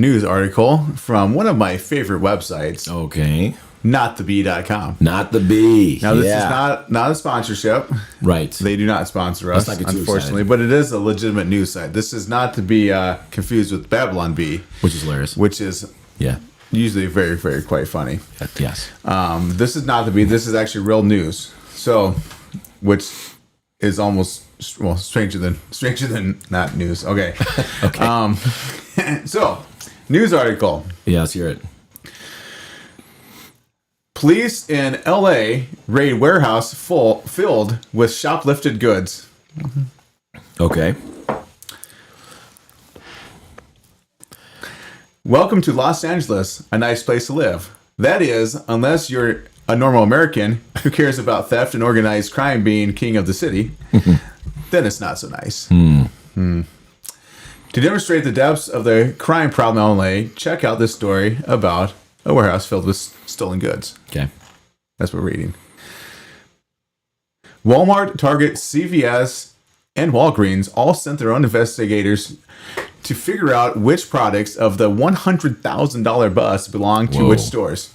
news article from one of my favorite websites, Okay. nottheb.com. Not the B. Now, this is not a sponsorship. Right. They do not sponsor us, not get too unfortunately, excited. but it is a legitimate news site. This is not to be confused with Babylon Bee, Which is hilarious. which is Yeah. usually very, very quite funny. Yes. This is not the Bee. This is actually real news. So, which is almost stranger than not news. Okay. Okay. So, news article. Yeah, let's hear it. Police in LA raid warehouse filled with shoplifted goods. Okay. Welcome to Los Angeles, a nice place to live. That is, unless you're a normal American who cares about theft and organized crime being king of the city, then it's not so nice. To demonstrate the depths of the crime problem in LA, check out this story about a warehouse filled with stolen goods. Okay. That's what we're reading. Walmart, Target, CVS, and Walgreens all sent their own investigators to figure out which products of the $100,000 bust belong to which stores.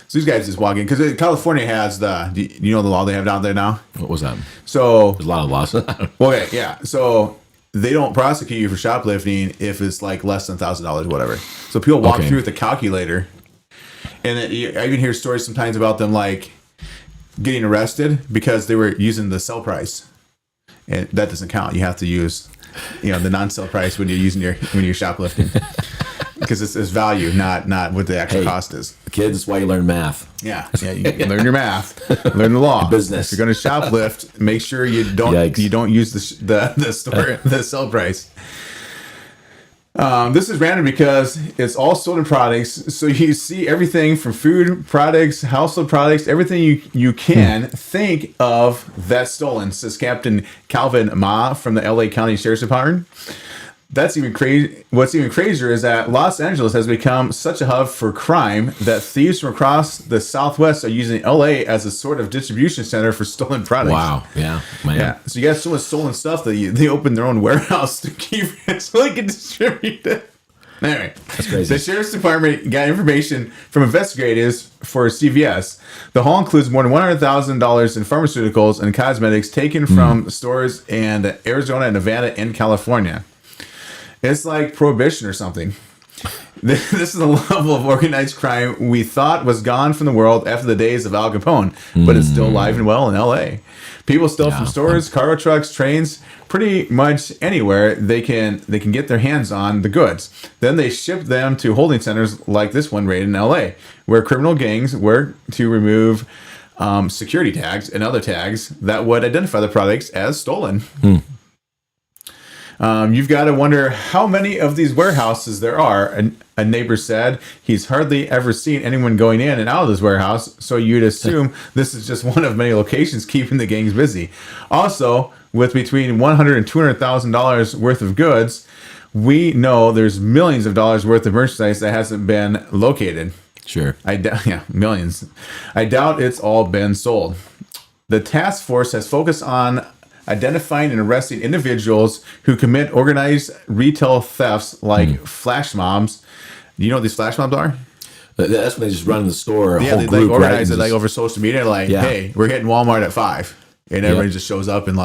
So these guys just walk in because California has do you know the law they have down there now? What was that? So There's a lot of laws. okay, yeah. So they don't prosecute you for shoplifting if it's like less than $1,000, whatever. So people walk through with a calculator, and I even hear stories sometimes about them like getting arrested because they were using the sell price, and that doesn't count. You have to use, the non-sell price when you're shoplifting, because it's value, not what the actual cost is. Kids, that's why you learn math. Yeah, you learn your math, learn the law. Business. If you're going to shoplift, make sure you don't use the sell price. This is random because it's all stolen products. So you see everything from food products, household products, everything you can think of that's stolen, says Captain Calvin Ma from the LA County Sheriff's Department. That's even crazy. What's even crazier is that Los Angeles has become such a hub for crime that thieves from across the Southwest are using LA as a sort of distribution center for stolen products. Wow. Yeah. Man. Yeah. So you got so much stolen stuff that they open their own warehouse to keep it so they can distribute it. Anyway, That's crazy. The Sheriff's Department got information from investigators for CVS. The haul includes more than $100,000 in pharmaceuticals and cosmetics taken from stores in Arizona, Nevada, and California. It's like prohibition or something. This is the level of organized crime we thought was gone from the world after the days of Al Capone, but it's still alive and well in LA. People steal from stores, cargo trucks, trains, pretty much anywhere they can get their hands on the goods. Then they ship them to holding centers like this one raid in LA, where criminal gangs work to remove security tags and other tags that would identify the products as stolen. You've got to wonder how many of these warehouses there are. A neighbor said he's hardly ever seen anyone going in and out of this warehouse, so you'd assume this is just one of many locations keeping the gangs busy. Also, with between $100,000 and $200,000 worth of goods, we know there's millions of dollars worth of merchandise that hasn't been located. Sure. Millions. I doubt it's all been sold. The task force has focused on identifying and arresting individuals who commit organized retail thefts like flash mobs. Do you know what these flash mobs are? That's when they just run in the store. Yeah, they group, organize right? it like over social media. Like, hey, we're hitting Walmart at 5, and everybody just shows up and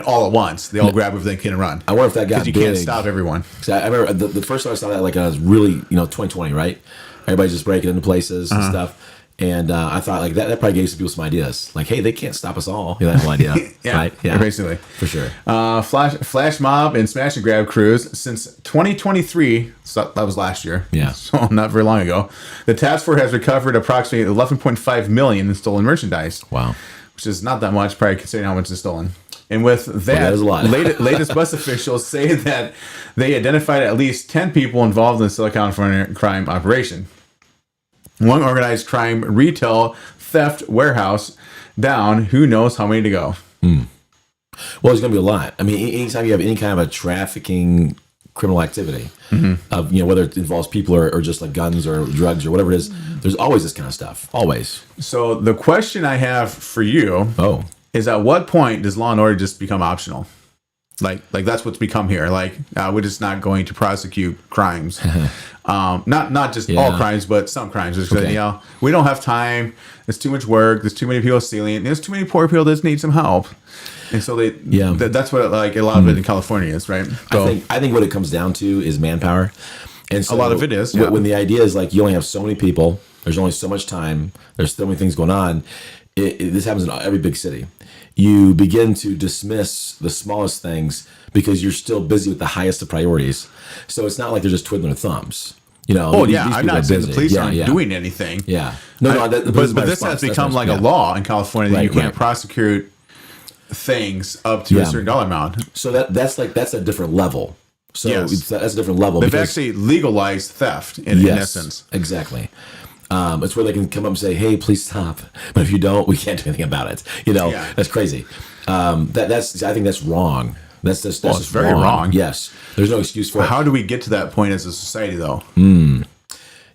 all at once they all grab everything they can and run. I wonder if that got because you big. can't stop everyone. I remember the first time I saw that, like, I was really 2020, right? Everybody's just breaking into places and stuff. And I thought like that probably gave some people some ideas. Like, hey, they can't stop us all. You have no idea. Right? Yeah. Basically. For sure. Flash mob and smash and grab crews since 2023. So that was last year. Yeah. So not very long ago. The task force has recovered approximately $11.5 million in stolen merchandise. Wow. Which is not that much, probably considering how much is stolen. And with that, is a lot. latest bus officials say that they identified at least 10 people involved in the Silicon California crime operation. One organized crime retail theft warehouse down. Who knows how many to go? Well, there's going to be a lot. I mean, anytime you have any kind of a trafficking criminal activity, of whether it involves people or just like guns or drugs or whatever it is, there's always this kind of stuff. Always. So the question I have for you is, at what point does law and order just become optional? Like that's what's become here. Like we're just not going to prosecute crimes, not just all crimes, but some crimes. Just because we don't have time. There's too much work. There's too many people stealing. There's too many poor people that need some help, and so that's what like a lot of it in California is, right? So, I think what it comes down to is manpower, and so a lot of it is when the idea is like you only have so many people. There's only so much time. There's so many things going on. This happens in every big city. You begin to dismiss the smallest things because you're still busy with the highest of priorities. So it's not like they're just twiddling their thumbs. These I'm not saying the police aren't doing anything. Yeah. But this has become like a law in California that you can't prosecute things up to a certain dollar amount. So that's a different level. So that's a different level. They've actually legalized theft in essence. Exactly. It's where they can come up and say, "Hey, please stop." But if you don't, we can't do anything about it. That's crazy. I think that's wrong. That's just very wrong. Yes, there's no excuse for it. How do we get to that point as a society, though?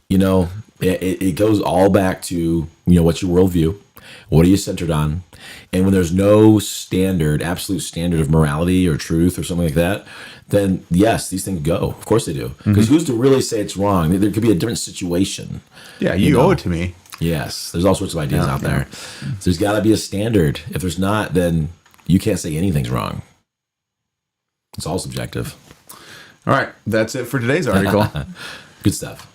It goes all back to what's your worldview, what are you centered on, and when there's no absolute standard of morality or truth or something like that, then yes, these things go. Of course they do. Because who's to really say it's wrong? There could be a different situation. Yeah, you owe it to me. Yes, there's all sorts of ideas out there. So there's got to be a standard. If there's not, then you can't say anything's wrong. It's all subjective. All right, that's it for today's article. Good stuff.